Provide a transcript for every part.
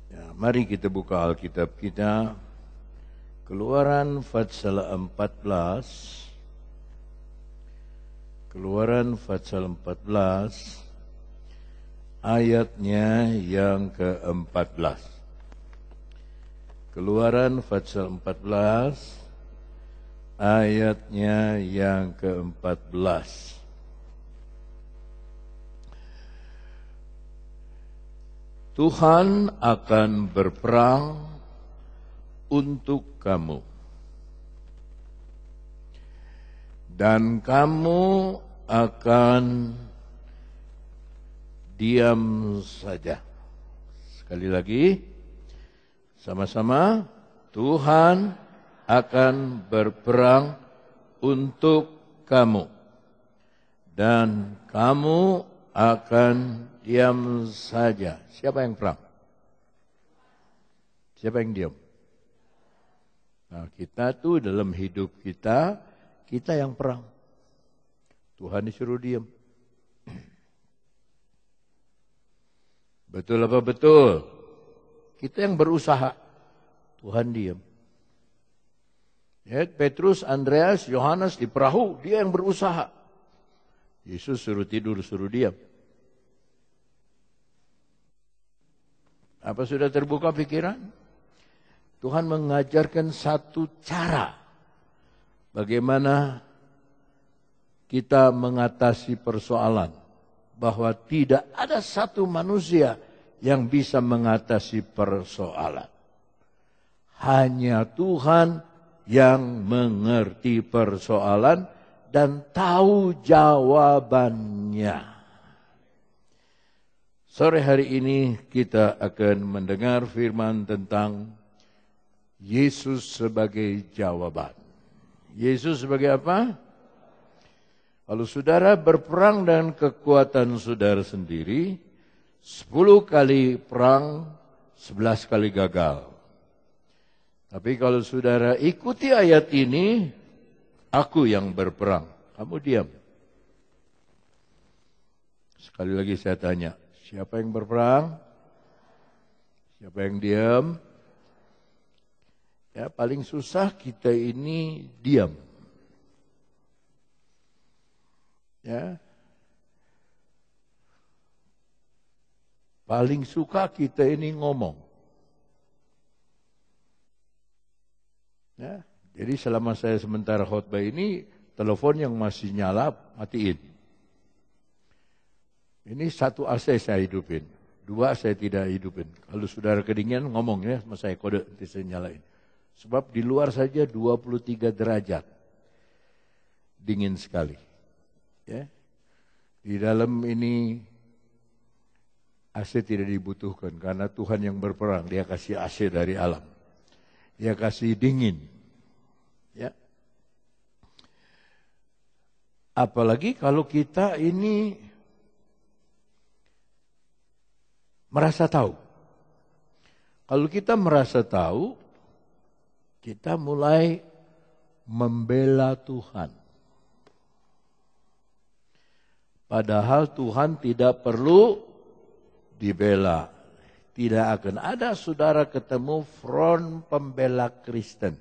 Ya, mari kita buka Alkitab kita. Keluaran pasal 14. Keluaran pasal 14 ayatnya yang ke-14. Keluaran pasal 14 ayatnya yang ke-14. Tuhan akan berperang untuk kamu, dan kamu akan diam saja. Sekali lagi, sama-sama, Tuhan akan berperang untuk kamu, dan kamu akan diam saja. Siapa yang perang? Siapa yang diam? Nah, kita tuh dalam hidup kita yang perang. Tuhan disuruh diam. Betul apa betul? Kita yang berusaha, Tuhan diam. Ya, Petrus, Andreas, Yohanes di perahu, dia yang berusaha. Yesus suruh tidur, suruh diam. Apa sudah terbuka pikiran? Tuhan mengajarkan satu cara bagaimana kita mengatasi persoalan. Bahwa tidak ada satu manusia yang bisa mengatasi persoalan. Hanya Tuhan yang mengerti persoalan dan tahu jawabannya. Sore hari ini kita akan mendengar firman tentang Yesus sebagai jawaban. Yesus sebagai apa? Kalau saudara berperang dengan kekuatan saudara sendiri, 10 kali perang, 11 kali gagal. Tapi kalau saudara ikuti ayat ini, aku yang berperang, kamu diam. Sekali lagi saya tanya, siapa yang berperang? Siapa yang diam? Ya, paling susah kita ini diam. Ya. Paling suka kita ini ngomong. Ya. Jadi selama saya sementara khotbah ini, telepon yang masih nyala, matiin. Ini 1 AC saya hidupin, 2 saya tidak hidupin. Kalau saudara kedinginan ngomong ya sama saya, kode nanti saya nyalain. Sebab di luar saja 23 derajat. Dingin sekali. Ya. Di dalam ini AC tidak dibutuhkan karena Tuhan yang berperang, dia kasih AC dari alam. Dia kasih dingin. Ya. Apalagi kalau kita ini merasa tahu. Kalau kita merasa tahu, kita mulai membela Tuhan. Padahal Tuhan tidak perlu dibela. Tidak akan ada saudara ketemu front pembela Kristen.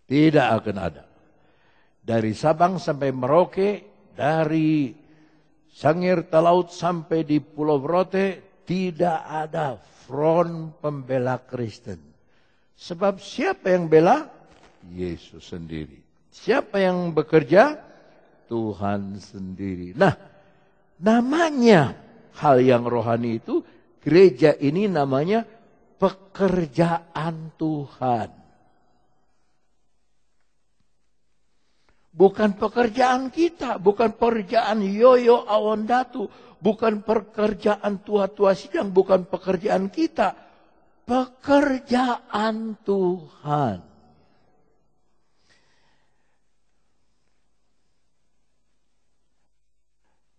Tidak akan ada. Dari Sabang sampai Merauke, dari Sangir Talaut sampai di Pulau Rote, tidak ada front pembela Kristen. Sebab siapa yang bela? Yesus sendiri. Siapa yang bekerja? Tuhan sendiri. Nah, namanya hal yang rohani itu, gereja ini namanya pekerjaan Tuhan. Bukan pekerjaan kita, bukan pekerjaan Yoyo Awondatu, bukan pekerjaan tua-tua sidang, bukan pekerjaan kita. Pekerjaan Tuhan.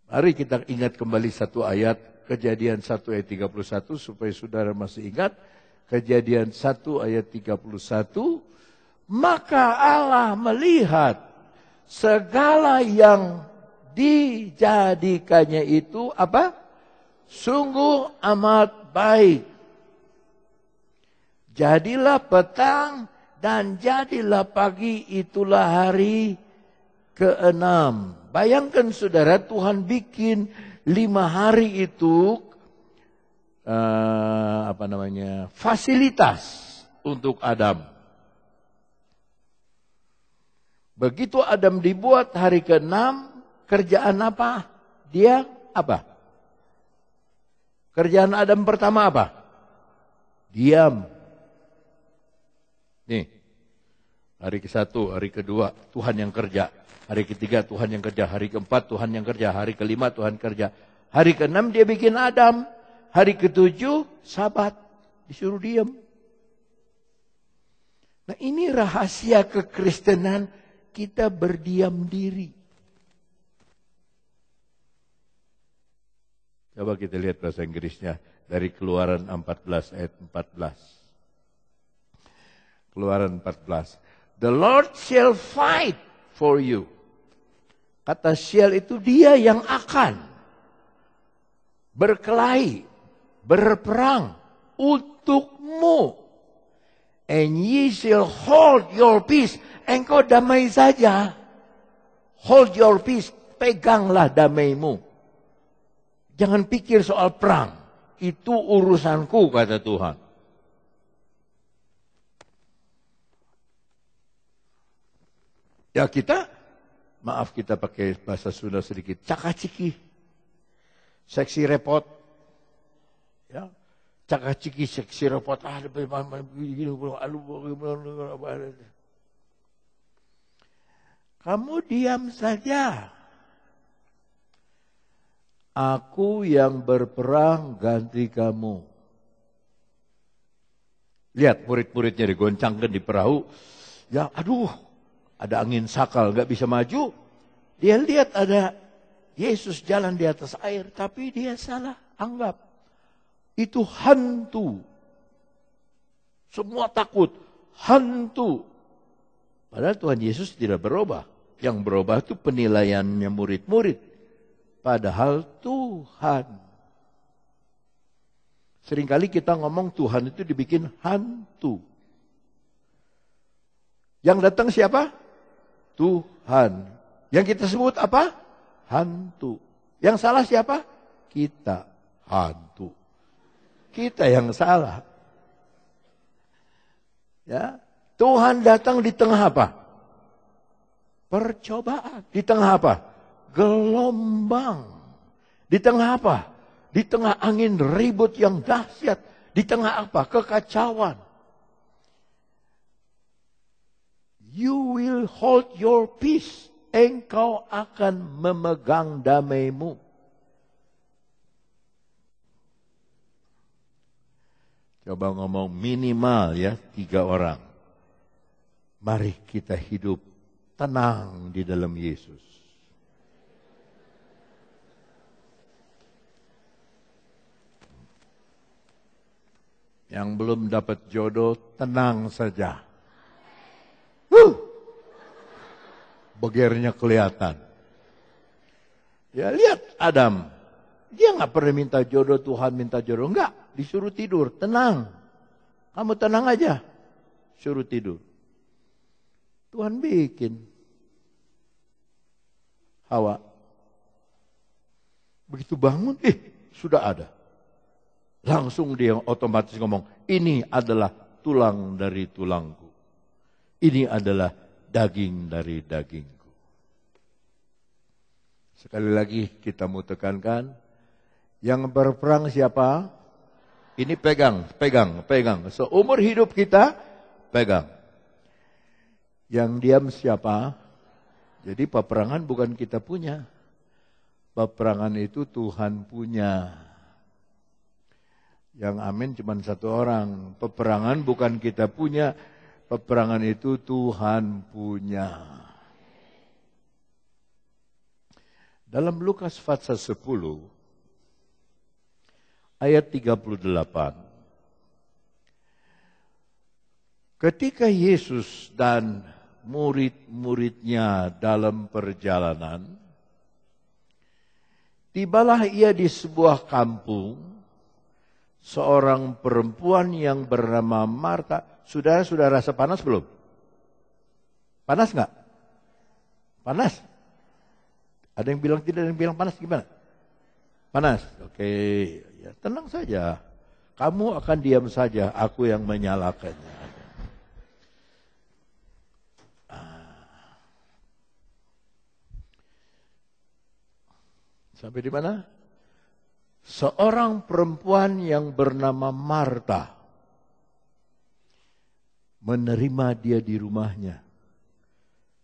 Mari kita ingat kembali satu ayat, Kejadian 1 ayat 31, supaya saudara masih ingat. Kejadian 1 ayat 31, maka Allah melihat segala yang dijadikannya itu apa? Sungguh amat baik. Jadilah petang dan jadilah pagi, itulah hari ke-6. Bayangkan saudara, Tuhan bikin 5 hari itu fasilitas untuk Adam. Begitu Adam dibuat hari ke-6, kerjaan apa? Dia apa? Kerjaan Adam pertama apa? Diam. Nih, hari ke-1, hari ke-2 Tuhan yang kerja. Hari ke-3 Tuhan yang kerja. Hari ke-4 Tuhan yang kerja. Hari ke-5 Tuhan kerja. Hari ke-6 dia bikin Adam. Hari ke-7 Sabat. Disuruh diam. Nah, ini rahasia kekristenan, kita berdiam diri. Coba kita lihat bahasa Inggrisnya dari Keluaran 14 ayat 14. Keluaran 14. The Lord shall fight for you. Kata shall itu dia yang akan berkelahi, berperang untukmu. And ye shall hold your peace. Engkau damai saja. Hold your peace. Peganglah damaimu. Jangan pikir soal perang. Itu urusanku, kata Tuhan. Ya kita pakai bahasa Sunda sedikit, cakaciki, seksi repot, ya, cakaciki, seksi repot, kamu diam saja, aku yang berperang ganti kamu. Lihat murid-muridnya digoncangkan di perahu, ya aduh. Ada angin sakal, gak bisa maju. Dia lihat ada Yesus jalan di atas air, tapi dia salah anggap. Itu hantu. Semua takut, hantu. Padahal Tuhan Yesus tidak berubah. Yang berubah itu penilaiannya murid-murid. Padahal Tuhan. Seringkali kita ngomong Tuhan itu dibikin hantu. Yang datang siapa? Tuhan. Yang kita sebut apa? Hantu. Yang salah siapa? Kita. Hantu. Kita yang salah. Ya, Tuhan datang di tengah apa? Percobaan. Di tengah apa? Gelombang. Di tengah apa? Di tengah angin ribut yang dahsyat. Di tengah apa? Kekacauan. You will hold your peace. Engkau akan memegang damaimu. Coba ngomong minimal ya 3 orang. Mari kita hidup tenang di dalam Yesus. Yang belum dapat jodoh, tenang saja. Begernya kelihatan. Ya lihat Adam. Dia gak pernah minta jodoh, Tuhan minta jodoh. Enggak, disuruh tidur, tenang. Kamu tenang aja. Suruh tidur. Tuhan bikin Hawa. Begitu bangun, sudah ada. Langsung dia otomatis ngomong, ini adalah tulang dari tulangku. Ini adalah daging dari dagingku. Sekali lagi kita mau tekankan, yang berperang siapa? Ini pegang. Seumur hidup kita, pegang. Yang diam siapa? Jadi peperangan bukan kita punya. Peperangan itu Tuhan punya. Yang amin cuma 1 orang. Peperangan bukan kita punya. Peperangan itu Tuhan punya. Dalam Lukas pasal 10 ayat 38. Ketika Yesus dan murid-muridnya dalam perjalanan, tibalah ia di sebuah kampung. seorang perempuan yang bernama Marta. Saudara sudah rasa panas belum? Panas nggak? Panas? Ada yang bilang tidak, ada yang bilang panas, gimana? Panas, oke. Ya, tenang saja. Kamu akan diam saja, aku yang menyalakannya. Sampai di mana? Seorang perempuan yang bernama Marta menerima dia di rumahnya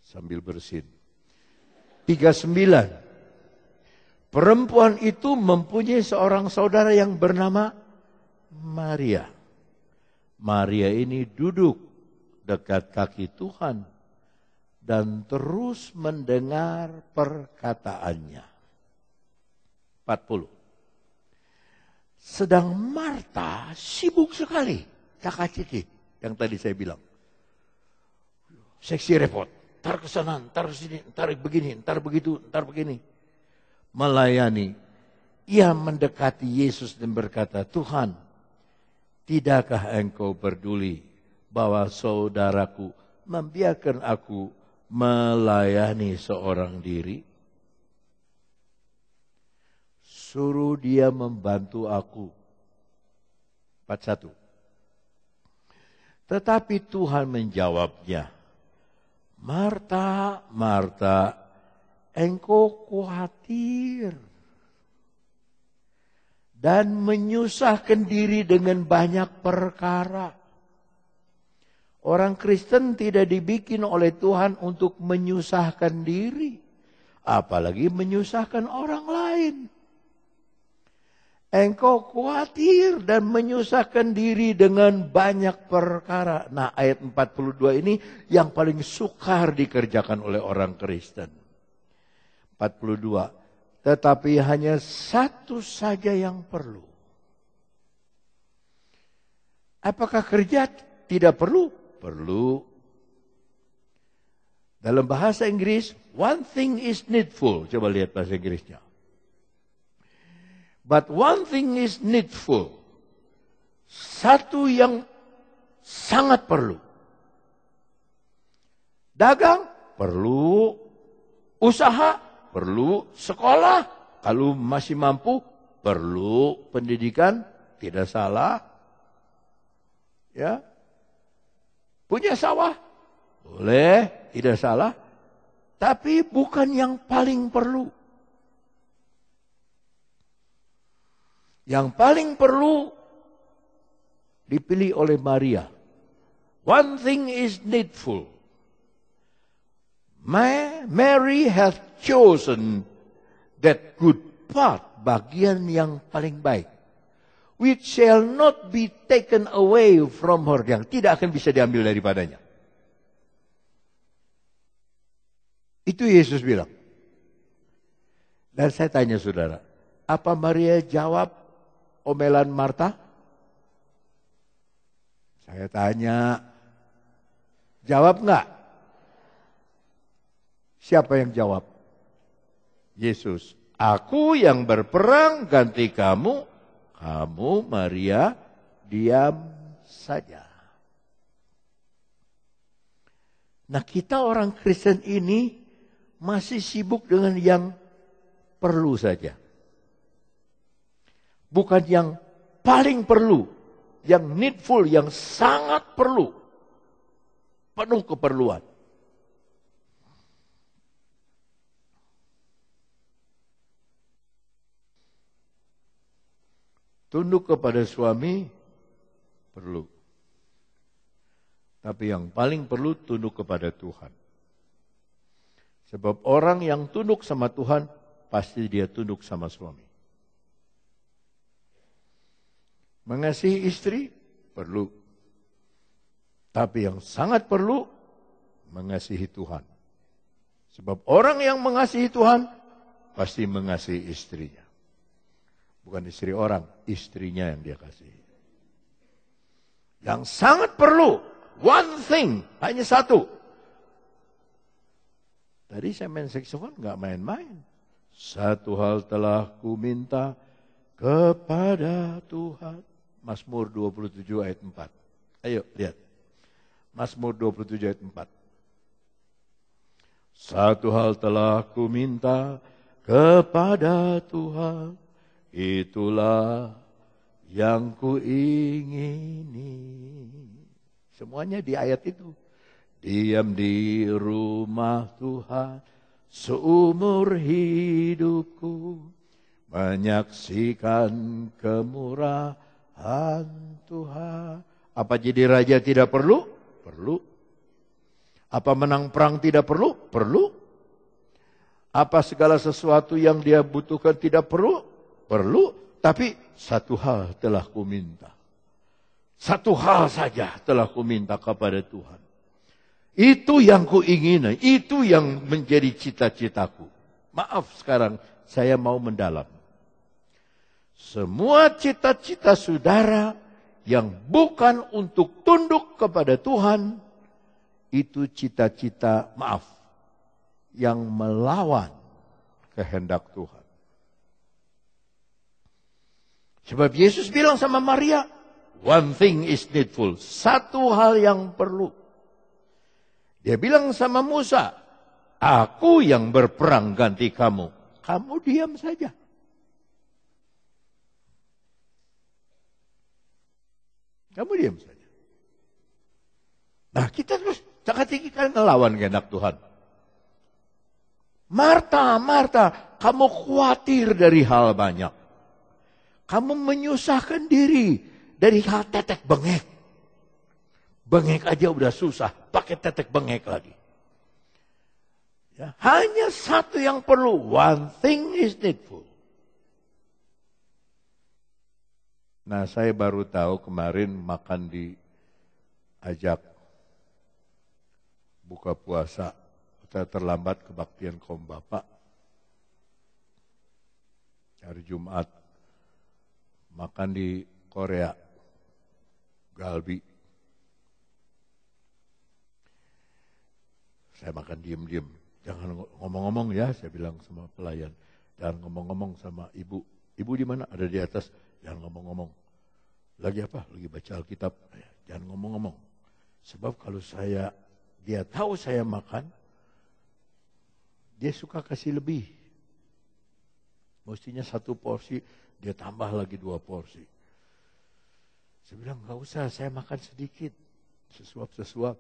sambil bersin. 39. Perempuan itu mempunyai seorang saudara yang bernama Maria. Maria ini duduk dekat kaki Tuhan dan terus mendengar perkataannya. 40. Sedang Marta sibuk sekali, cakaciki yang tadi saya bilang. Seksi repot, ntar ke sana, ntar ke sini, ntar begini, ntar begitu, ntar begini. Melayani. Ia mendekati Yesus dan berkata, Tuhan, tidakkah engkau peduli bahwa saudaraku membiarkan aku melayani seorang diri? Suruh dia membantu aku. 41. Tetapi Tuhan menjawabnya, Marta, Marta, engkau khawatir dan menyusahkan diri dengan banyak perkara. Orang Kristen tidak dibikin oleh Tuhan untuk menyusahkan diri, apalagi menyusahkan orang lain. Engkau khawatir dan menyusahkan diri dengan banyak perkara. Nah, ayat 42 ini yang paling sukar dikerjakan oleh orang Kristen. 42. Tetapi hanya satu saja yang perlu. Apakah kerja tidak perlu? Perlu. Dalam bahasa Inggris, one thing is needful. Coba lihat bahasa Inggrisnya. But one thing is needful. Satu yang sangat perlu. Dagang perlu, usaha perlu, sekolah kalau masih mampu perlu, pendidikan tidak salah. Ya. Punya sawah boleh, tidak salah. Tapi bukan yang paling perlu. Yang paling perlu dipilih oleh Maria. One thing is needful. Mary hath chosen that good part, bagian yang paling baik. Which shall not be taken away from her, yang tidak akan bisa diambil daripadanya. Itu Yesus bilang. Dan saya tanya saudara, apa Maria jawab omelan Marta? Saya tanya, jawab enggak? Siapa yang jawab? Yesus. Aku yang berperang ganti kamu, kamu Maria diam saja. Nah, kita orang Kristen ini masih sibuk dengan yang perlu saja. Bukan yang paling perlu, yang needful, yang sangat perlu. Penuh keperluan. Tunduk kepada suami perlu. Tapi yang paling perlu tunduk kepada Tuhan. Sebab orang yang tunduk sama Tuhan, pasti dia tunduk sama suami. Mengasihi istri perlu. Tapi yang sangat perlu, mengasihi Tuhan. Sebab orang yang mengasihi Tuhan, pasti mengasihi istrinya. Bukan istri orang, istrinya yang dia kasihi. Yang sangat perlu, one thing, hanya satu. Tadi saya main saksofon, nggak main-main. Satu hal telah ku minta kepada Tuhan. Mazmur 27 ayat 4. Ayo lihat. Mazmur 27 ayat 4. Satu hal telah ku minta kepada Tuhan, itulah yang ku ingini. Semuanya di ayat itu. Diam di rumah Tuhan seumur hidupku, menyaksikan kemurahan Tuhan. Apa jadi raja tidak perlu? Perlu. Apa menang perang tidak perlu? Perlu. Apa segala sesuatu yang dia butuhkan tidak perlu? Perlu. Tapi satu hal telah ku minta. Satu hal saja telah ku minta kepada Tuhan. Itu yang ku ingini. Itu yang menjadi cita-citaku. Maaf sekarang saya mau mendalam. Semua cita-cita saudara yang bukan untuk tunduk kepada Tuhan, itu cita-cita, maaf, yang melawan kehendak Tuhan. Sebab Yesus bilang sama Maria, one thing is needful. Satu hal yang perlu. Dia bilang sama Musa, aku yang berperang ganti kamu. Kamu diam saja. Kamu diam saja. Nah kita terus cakap-cakap ngelawan kehendak Tuhan. Marta, kamu khawatir dari hal banyak. Kamu menyusahkan diri dari hal tetek bengek. Bengek aja udah susah, pakai tetek bengek lagi. Ya, hanya satu yang perlu, one thing is needful. Nah saya baru tahu kemarin makan diajak buka puasa. Kita terlambat kebaktian kaum bapak. Hari Jumat makan di Korea. Galbi. Saya makan diem-diem. Jangan ngomong-ngomong ya, saya bilang sama pelayan. Jangan ngomong-ngomong sama ibu. Ibu di mana? Ada di atas. Jangan ngomong-ngomong. Lagi apa? Lagi baca Alkitab. Jangan ngomong-ngomong. Sebab kalau dia tahu saya makan, dia suka kasih lebih. Mestinya 1 porsi, dia tambah lagi 2 porsi. Saya bilang, enggak usah, saya makan sedikit. Sesuap.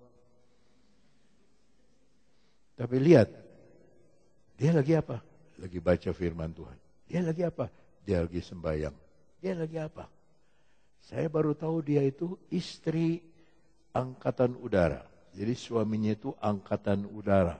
Tapi lihat, dia lagi apa? Lagi baca firman Tuhan. Dia lagi apa? Dia lagi sembahyang. Dia lagi apa? Saya baru tahu dia itu istri angkatan udara. Jadi suaminya itu angkatan udara.